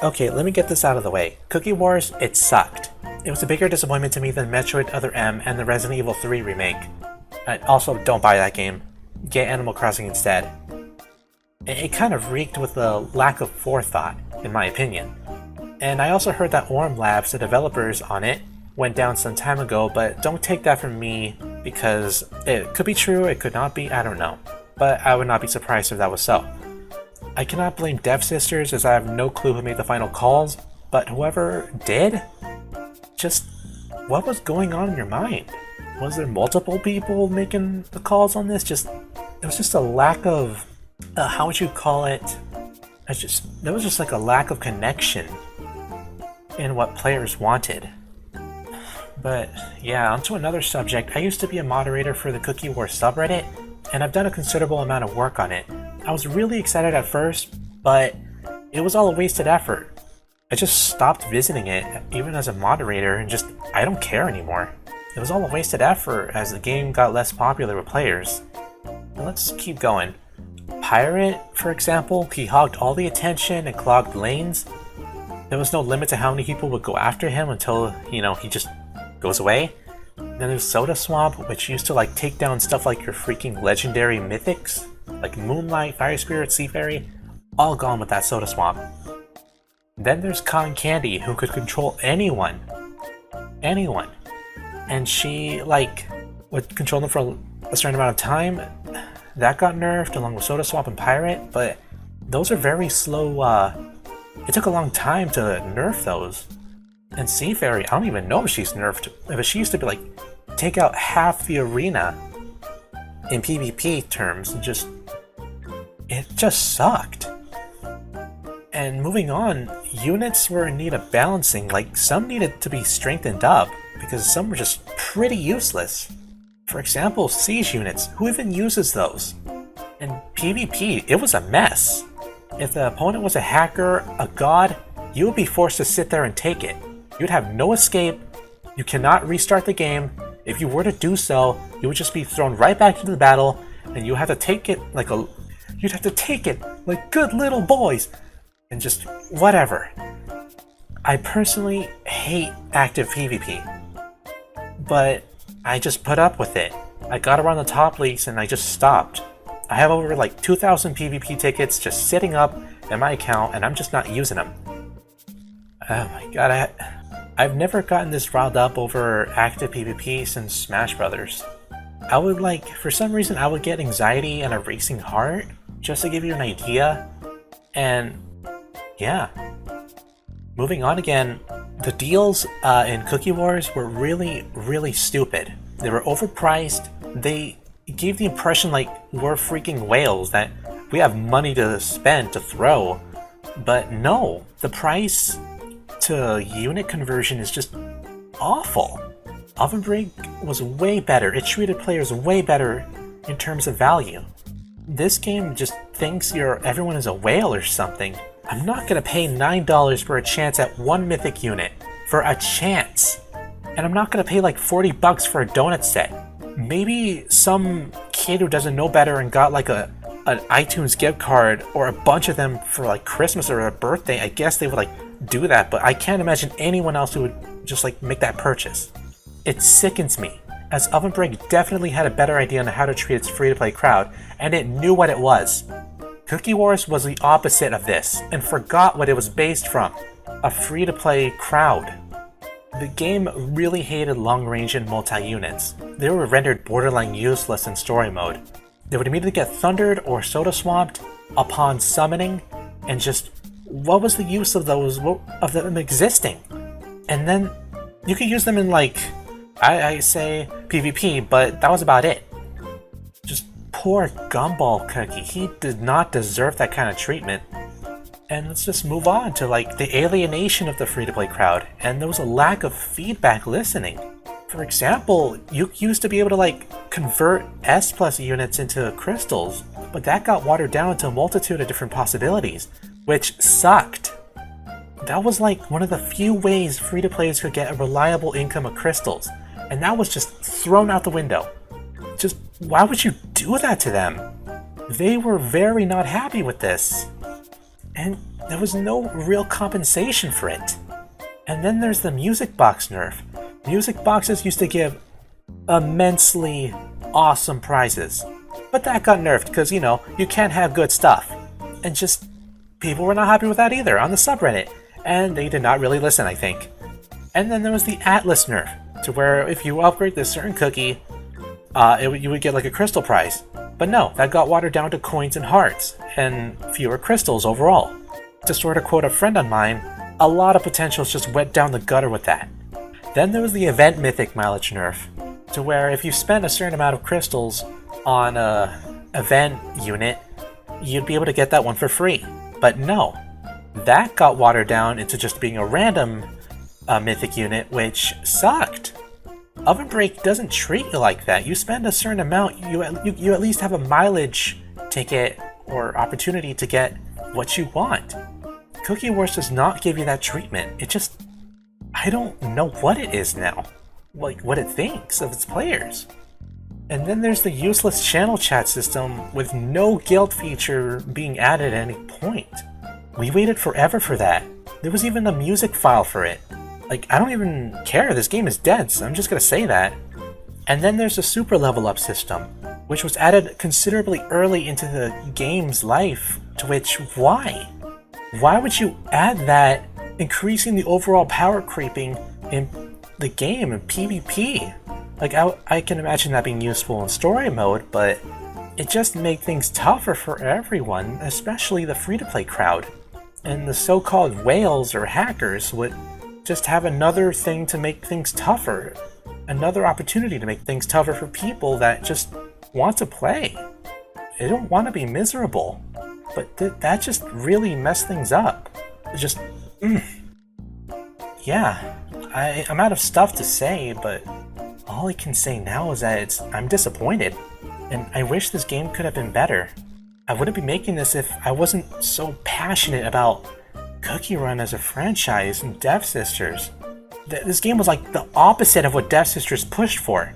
Okay, let me get this out of the way. CookieWars, it sucked. It was a bigger disappointment to me than Metroid Other M and the Resident Evil 3 remake. Also, don't buy that game. Get Animal Crossing instead. It kind of reeked with a lack of forethought, in my opinion. And I also heard that Orm Labs, the developers on it, went down some time ago, but don't take that from me because it could be true, it could not be, I don't know. But I would not be surprised if that was so. I cannot blame Devsisters as I have no clue who made the final calls, but whoever did? Just what was going on in your mind? Was there multiple people making the calls on this? It was just a lack of, how would you call it? There was just like a lack of connection in what players wanted. But yeah, onto another subject. I used to be a moderator for the CookieWars subreddit, and I've done a considerable amount of work on it. I was really excited at first, but it was all a wasted effort. I just stopped visiting it, even as a moderator, and I don't care anymore. It was all a wasted effort as the game got less popular with players. But let's keep going. Pirate, for example, he hogged all the attention and clogged lanes. There was no limit to how many people would go after him until, he just goes away. Then there's Soda Swamp, which used to take down stuff like your freaking legendary mythics, like Moonlight, Fire Spirit, Sea Fairy, all gone with that Soda Swamp. Then there's Cotton Candy, who could control anyone. Anyone. And she, would control them for a certain amount of time. That got nerfed along with Soda Swamp and Pirate, but those are very slow, it took a long time to nerf those. And Sea Fairy, I don't even know if she's nerfed, but she used to be take out half the arena in PvP terms, and it just sucked. And moving on, units were in need of balancing, some needed to be strengthened up, because some were just pretty useless. For example, siege units, who even uses those? In PvP, it was a mess. If the opponent was a hacker, a god, you would be forced to sit there and take it. You'd have no escape, you cannot restart the game. If you were to do so, you would just be thrown right back into the battle, and you have to take it you'd have to take it like good little boys, and just whatever. I personally hate active PvP, but I just put up with it. I got around the top leagues and I just stopped. I have over 2,000 PvP tickets just sitting up in my account, and I'm just not using them. Oh my god, I've never gotten this riled up over active PvP since Smash Brothers. I would for some reason I would get anxiety and a racing heart, just to give you an idea. And yeah. Moving on again, the deals in CookieWars were really, really stupid. They were overpriced. They gave the impression we're freaking whales, that we have money to spend to throw. But no, the price to unit conversion is just awful. Ovenbreak was way better. It treated players way better in terms of value. This game just thinks everyone is a whale or something. I'm not gonna pay $9 for a chance at one mythic unit. For a chance! And I'm not gonna pay $40 for a donut set. Maybe some kid who doesn't know better and got an iTunes gift card or a bunch of them for Christmas or a birthday, I guess they would do that, but I can't imagine anyone else who would just make that purchase. It sickens me, as Ovenbreak definitely had a better idea on how to treat its free-to-play crowd, and it knew what it was. CookieWars was the opposite of this, and forgot what it was based from, a free-to-play crowd. The game really hated long-range and multi-units. They were rendered borderline useless in story mode. They would immediately get thundered or soda swamped upon summoning, and what was the use of them existing? And then you could use them in I say PvP, but that was about it. Just poor Gumball Cookie, he did not deserve that kind of treatment. And let's just move on to the alienation of the free-to-play crowd, and there was a lack of feedback listening. For example, you used to be able to convert S+ units into crystals, but that got watered down to a multitude of different possibilities, which sucked. That was one of the few ways free-to-players could get a reliable income of crystals, and that was just thrown out the window. Just why would you do that to them? They were very not happy with this. And there was no real compensation for it. And then there's the music box nerf. Music boxes used to give immensely awesome prizes, but that got nerfed because, you can't have good stuff. And just, people were not happy with that either on the subreddit, and they did not really listen, I think. And then there was the Atlas nerf, to where if you upgrade this certain cookie, you would get like a crystal prize. But no, that got watered down to coins and hearts, and fewer crystals overall. To sort of quote a friend of mine, a lot of potentials just went down the gutter with that. Then there was the event mythic mileage nerf, to where if you spent a certain amount of crystals on a event unit, you'd be able to get that one for free. But no, that got watered down into just being a random mythic unit, which sucked. Ovenbreak doesn't treat you like that. You spend a certain amount, you at least have a mileage ticket or opportunity to get what you want. CookieWars does not give you that treatment. It just, I don't know what it is now. Like, what it thinks of its players. And then there's the useless channel chat system with no guild feature being added at any point. We waited forever for that. There was even a music file for it. Like, I don't even care, this game is dead, so I'm just gonna say that. And then there's the super level up system, which was added considerably early into the game's life, to which, why? Why would you add that, increasing the overall power creeping in the game in PvP? Like, I can imagine that being useful in story mode, but it just made things tougher for everyone, especially the free-to-play crowd. And the so-called whales or hackers would just have another thing to make things tougher. Another opportunity to make things tougher for people that just want to play. They don't want to be miserable. But that just really messed things up. Just, Yeah, I'm out of stuff to say, but all I can say now is that I'm disappointed. And I wish this game could have been better. I wouldn't be making this if I wasn't so passionate about Cookie Run as a franchise and Devsisters. This game was like the opposite of what Devsisters pushed for,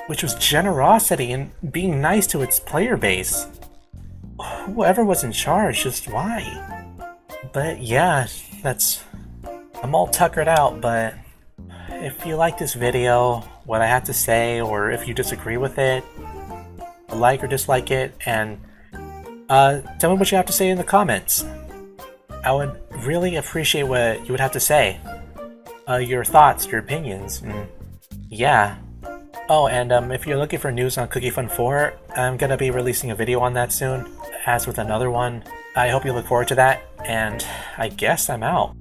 which was generosity and being nice to its player base. Whoever was in charge, just why? But yeah, I'm all tuckered out, but if you like this video, what I have to say, or if you disagree with it, like or dislike it, and tell me what you have to say in the comments. I would really appreciate what you would have to say. Your thoughts, your opinions, and yeah. Oh, and if you're looking for news on Cookie Fun 4, I'm gonna be releasing a video on that soon, as with another one. I hope you look forward to that, and I guess I'm out.